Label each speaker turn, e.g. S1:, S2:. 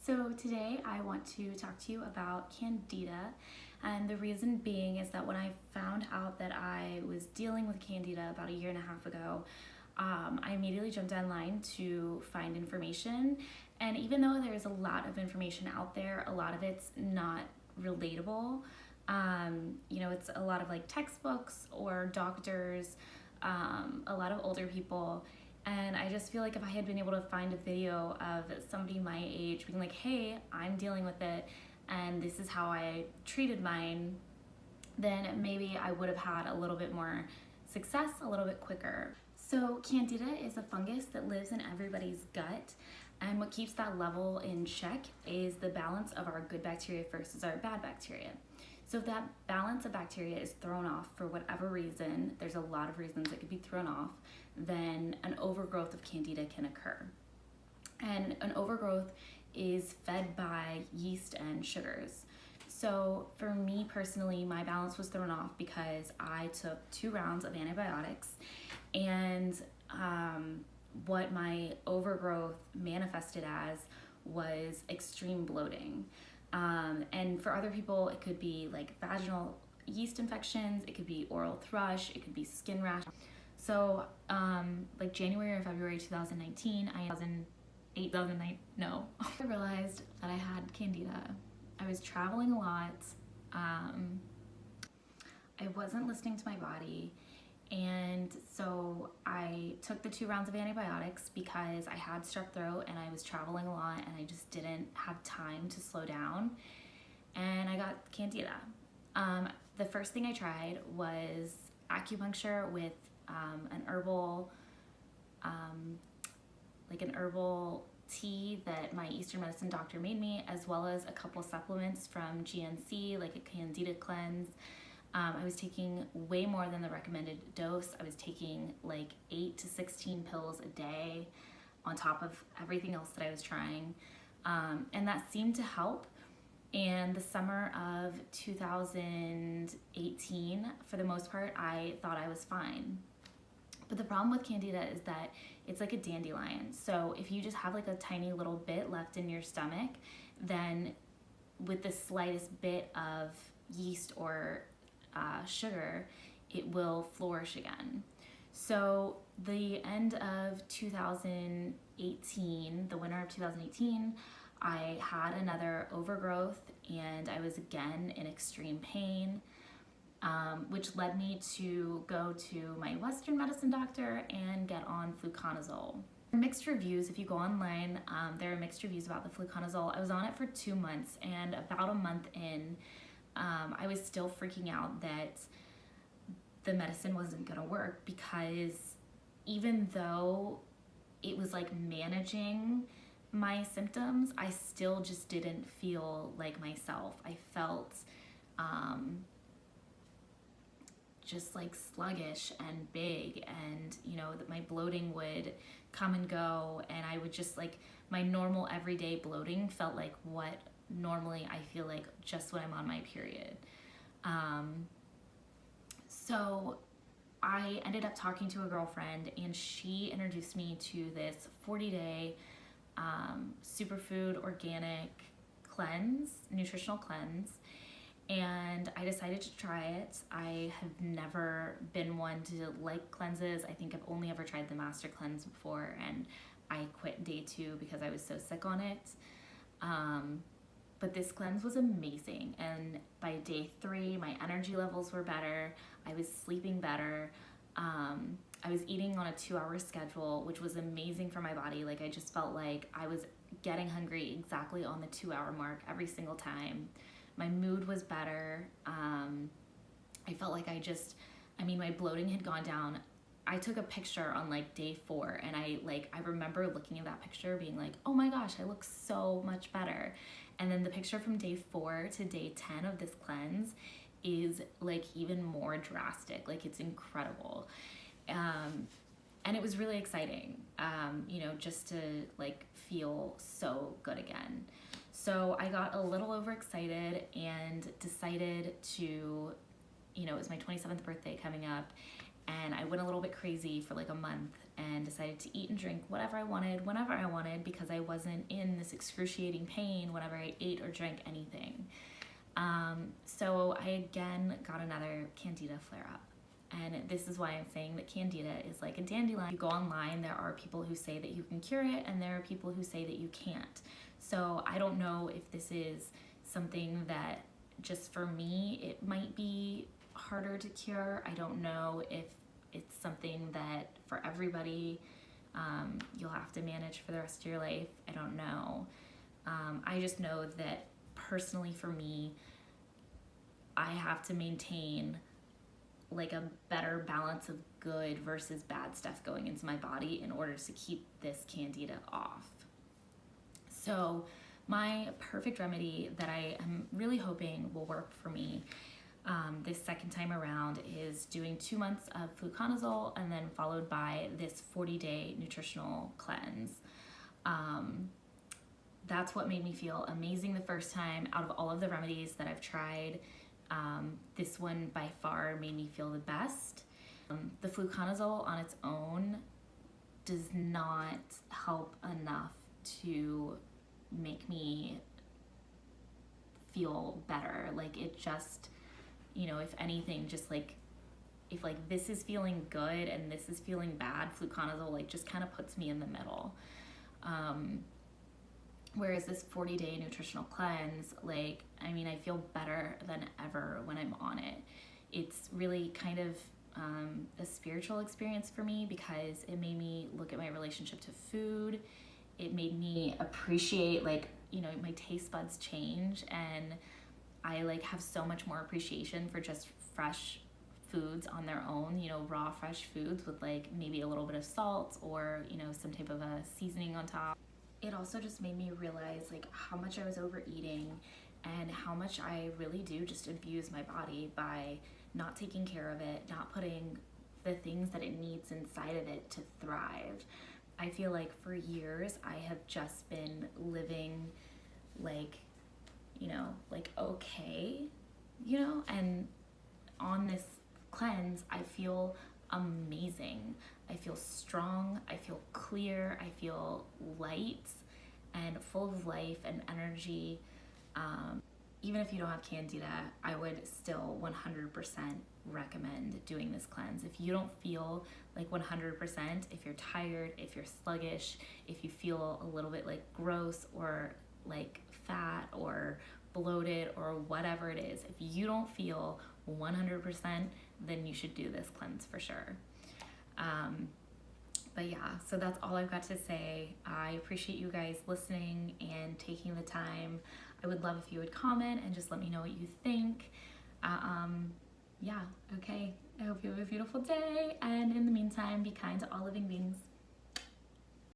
S1: So today I want to talk to you about Candida, and the reason being is that when I found out that I was dealing with Candida about a year and a half ago, I immediately jumped online to find information, and even though there's a lot of information out there, a lot of it's not relatable. It's a lot of like textbooks or doctors, a lot of older people. And I just feel like if I had been able to find a video of somebody my age being like, hey, I'm dealing with it and this is how I treated mine, then maybe I would have had a little bit more success a little bit quicker. So Candida is a fungus that lives in everybody's gut, and what keeps that level in check is the balance of our good bacteria versus our bad bacteria. So if that balance of bacteria is thrown off for whatever reason, there's a lot of reasons it could be thrown off, then an overgrowth of Candida can occur. And an overgrowth is fed by yeast and sugars. So for me personally, my balance was thrown off because I took 2 rounds of antibiotics, and what my overgrowth manifested as was extreme bloating. And for other people, it could be like vaginal yeast infections, it could be oral thrush, it could be skin rash. So like January or February 2019, I realized that I had Candida. I was traveling a lot. I wasn't listening to my body. And so I took the 2 rounds of antibiotics because I had strep throat and I was traveling a lot and I just didn't have time to slow down. And I got Candida. The first thing I tried was acupuncture with an herbal tea that my Eastern medicine doctor made me, as well as a couple supplements from GNC, like a Candida cleanse. I was taking way more than the recommended dose. I was taking like 8 to 16 pills a day on top of everything else that I was trying. And that seemed to help. And the summer of 2018, for the most part, I thought I was fine. But the problem with Candida is that it's like a dandelion. So if you just have like a tiny little bit left in your stomach, then with the slightest bit of yeast or sugar, it will flourish again. So the end of 2018, the winter of 2018, I had another overgrowth and I was again in extreme pain, which led me to go to my Western medicine doctor and get on fluconazole. Mixed reviews. If you go online, there are mixed reviews about the fluconazole. I was on it for 2 months, and about a month in, I was still freaking out that the medicine wasn't gonna work, because even though it was like managing my symptoms, I still just didn't feel like myself. I felt just like sluggish and big, and that my bloating would come and go, and I would just like, my normal everyday bloating felt like what normally I feel like just when I'm on my period. So I ended up talking to a girlfriend, and she introduced me to this 40-day superfood organic cleanse, nutritional cleanse, and I decided to try it. I have never been one to like cleanses. I think I've only ever tried the master cleanse before, and I quit day 2 because I was so sick on it. But this cleanse was amazing, and by day 3, my energy levels were better, I was sleeping better, I was eating on a 2-hour schedule, which was amazing for my body. Like, I just felt like I was getting hungry exactly on the 2-hour mark every single time. My mood was better. I felt like my bloating had gone down. I took a picture on like day 4, and I remember looking at that picture being like, oh my gosh, I look so much better. And then the picture from day 4 to day 10 of this cleanse is like even more drastic. Like, it's incredible. And it was really exciting, just to like feel so good again. So I got a little overexcited and decided to, it was my 27th birthday coming up, and I went a little bit crazy for like a month and decided to eat and drink whatever I wanted, whenever I wanted, because I wasn't in this excruciating pain whenever I ate or drank anything. So I again got another Candida flare up. And this is why I'm saying that Candida is like a dandelion. You go online, there are people who say that you can cure it, and there are people who say that you can't. So I don't know if this is something that just for me, it might be harder to cure. I don't know if it's something that for everybody, you'll have to manage for the rest of your life. I don't know. I just know that personally for me, I have to maintain like a better balance of good versus bad stuff going into my body in order to keep this Candida off. So my perfect remedy that I am really hoping will work for me this second time around is doing 2 months of fluconazole and then followed by this 40-day nutritional cleanse. That's what made me feel amazing the first time. Out of all of the remedies that I've tried, this one by far made me feel the best. The fluconazole on its own does not help enough to make me feel better. Like it just, if anything, just like if like this is feeling good and this is feeling bad, fluconazole like just kind of puts me in the middle. Whereas this 40-day nutritional cleanse, I feel better than ever when I'm on it. It's really kind of a spiritual experience for me because it made me look at my relationship to food. It made me appreciate, my taste buds change, and I have so much more appreciation for just fresh foods on their own, raw fresh foods with maybe a little bit of salt or, some type of a seasoning on top. It also just made me realize how much I was overeating and how much I really do just abuse my body by not taking care of it, not putting the things that it needs inside of it to thrive. I feel like for years I have just been living okay, and on this cleanse I feel amazing. I feel strong, I feel clear, I feel light and full of life and energy. Even if you don't have Candida, I would still 100% recommend doing this cleanse. If you don't feel 100%, if you're tired, if you're sluggish, if you feel a little bit gross or fat or bloated or whatever it is, if you don't feel 100%, then you should do this cleanse for sure. But yeah, so that's all I've got to say. I appreciate you guys listening and taking the time. I would love if you would comment and just let me know what you think. Yeah, okay. I hope you have a beautiful day, and in the meantime, be kind to all living beings.